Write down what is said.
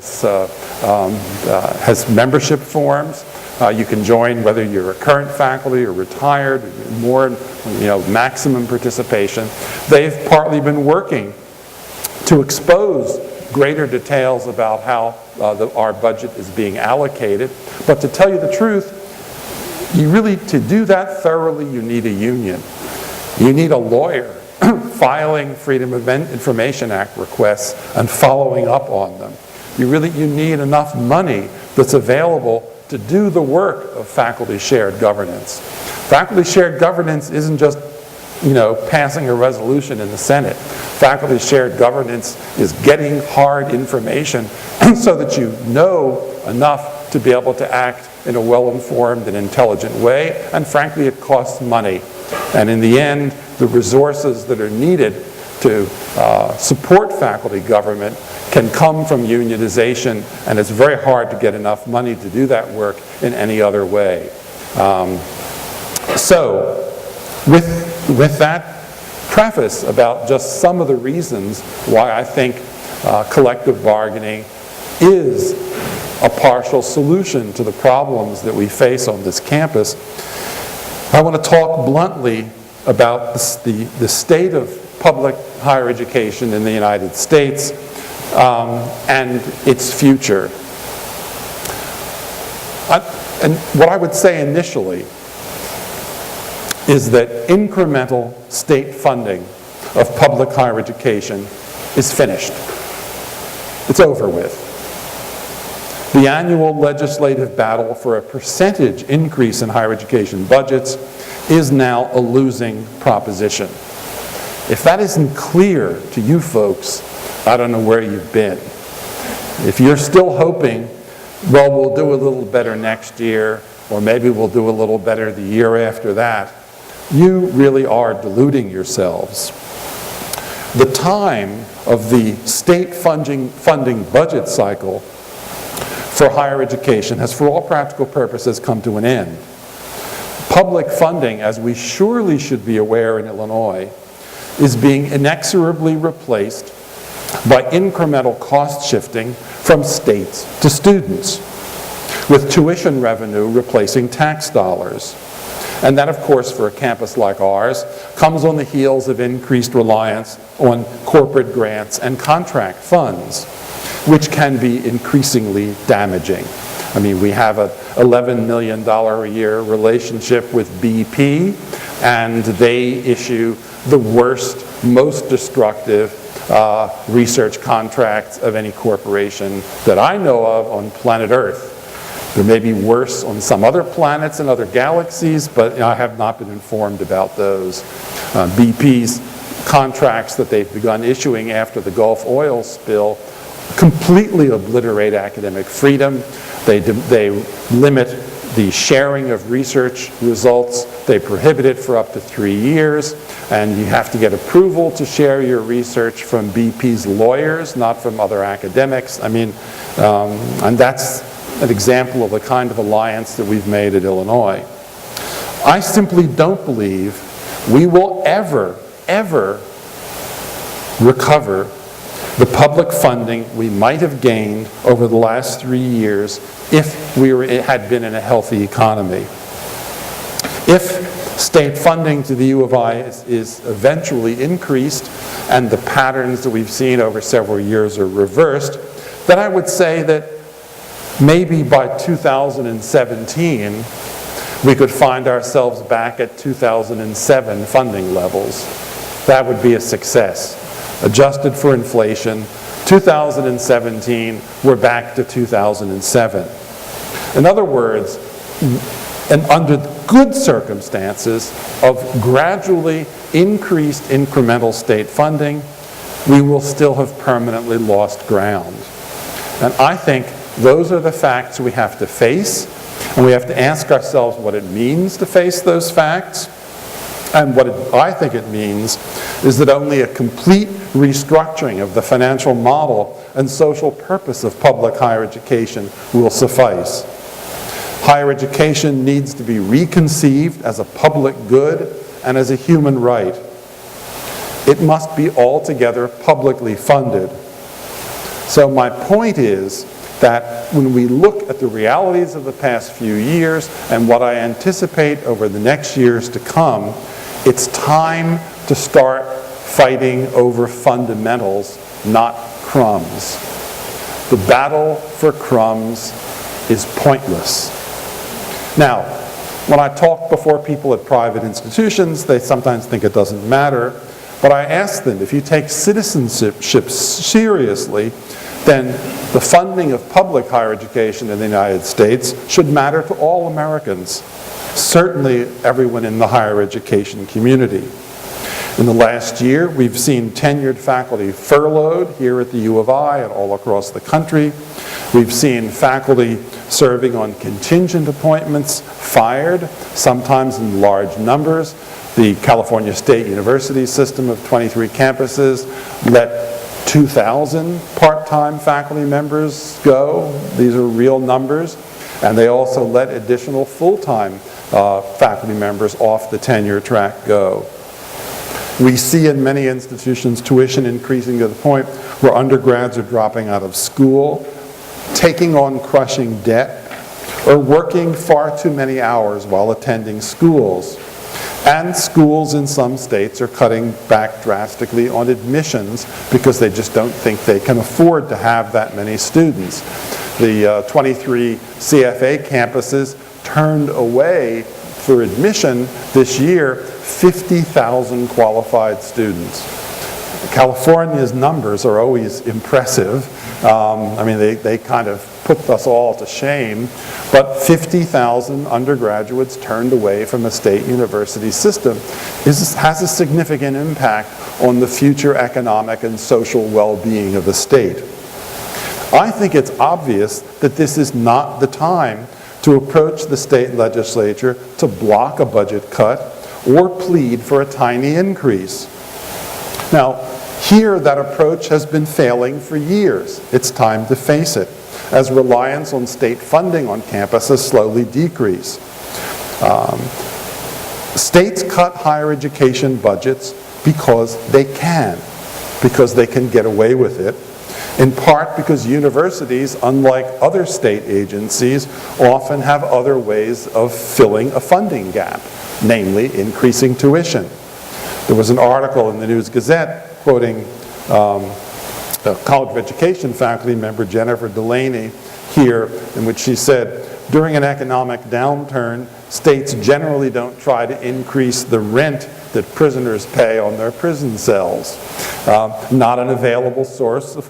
has membership forms. You can join whether you're a current faculty or retired, more, maximum participation. They've partly been working to expose greater details about how our budget is being allocated. But to tell you the truth, to do that thoroughly, you need a union. You need a lawyer filing Freedom of Information Act requests and following up on them. You need enough money that's available to do the work of faculty shared governance. Faculty shared governance isn't just, passing a resolution in the Senate. Faculty shared governance is getting hard information so that you know enough to be able to act in a well-informed and intelligent way, and frankly, it costs money. And in the end, the resources that are needed to support faculty government can come from unionization, and it's very hard to get enough money to do that work in any other way. So, with that preface about just some of the reasons why I think collective bargaining is a partial solution to the problems that we face on this campus, I want to talk bluntly about the state of public higher education in the United States and its future. And what I would say initially is that incremental state funding of public higher education is finished. It's over with. The annual legislative battle for a percentage increase in higher education budgets is now a losing proposition. If that isn't clear to you folks, I don't know where you've been. If you're still hoping, well, we'll do a little better next year, or maybe we'll do a little better the year after that, you really are deluding yourselves. The time of the state funding budget cycle for higher education has, for all practical purposes, come to an end. Public funding, as we surely should be aware in Illinois, is being inexorably replaced by incremental cost shifting from states to students, with tuition revenue replacing tax dollars. And that, of course, for a campus like ours, comes on the heels of increased reliance on corporate grants and contract funds, which can be increasingly damaging. I mean, we have an $11 million a year relationship with BP, and they issue the worst, most destructive research contracts of any corporation that I know of on planet Earth. There may be worse on some other planets and other galaxies, but I have not been informed about those. BP's contracts that they've begun issuing after the Gulf oil spill completely obliterate academic freedom. They limit the sharing of research results. They prohibit it for up to 3 years, and you have to get approval to share your research from BP's lawyers, not from other academics. I mean, and that's an example of the kind of alliance that we've made at Illinois. I simply don't believe we will ever recover the public funding we might have gained over the last 3 years if it had been in a healthy economy. If state funding to the U of I is eventually increased and the patterns that we've seen over several years are reversed, then I would say that maybe by 2017 we could find ourselves back at 2007 funding levels. That would be a success. Adjusted for inflation, 2017, we're back to 2007. In other words, and under good circumstances of gradually increased incremental state funding, we will still have permanently lost ground. And I think those are the facts we have to face, and we have to ask ourselves what it means to face those facts. And what I think it means is that only a complete restructuring of the financial model and social purpose of public higher education will suffice. Higher education needs to be reconceived as a public good and as a human right. It must be altogether publicly funded. So my point is that when we look at the realities of the past few years and what I anticipate over the next years to come, it's time to start fighting over fundamentals, not crumbs. The battle for crumbs is pointless. Now, when I talk before people at private institutions, they sometimes think it doesn't matter, but I ask them, if you take citizenship seriously, then the funding of public higher education in the United States should matter to all Americans, certainly everyone in the higher education community. In the last year, we've seen tenured faculty furloughed here at the U of I and all across the country. We've seen faculty serving on contingent appointments fired, sometimes in large numbers. The California State University system of 23 campuses let 2,000 part-time faculty members go. These are real numbers. And they also let additional full-time faculty members off the tenure track go. We see in many institutions tuition increasing to the point where undergrads are dropping out of school, taking on crushing debt, or working far too many hours while attending schools. And schools in some states are cutting back drastically on admissions because they just don't think they can afford to have that many students. The 23 CFA campuses turned away for admission this year 50,000 qualified students. California's numbers are always impressive. I mean, they kind of put us all to shame, but 50,000 undergraduates turned away from a state university system has a significant impact on the future economic and social well-being of the state. I think it's obvious that this is not the time to approach the state legislature to block a budget cut or plead for a tiny increase. Now, here that approach has been failing for years. It's time to face it, as reliance on state funding on campus has slowly decreased. States cut higher education budgets because they can get away with it, in part because universities, unlike other state agencies, often have other ways of filling a funding gap, namely increasing tuition. There was an article in the News Gazette quoting College of Education faculty member Jennifer Delaney here, in which she said, during an economic downturn, states generally don't try to increase the rent that prisoners pay on their prison cells. Not an available source of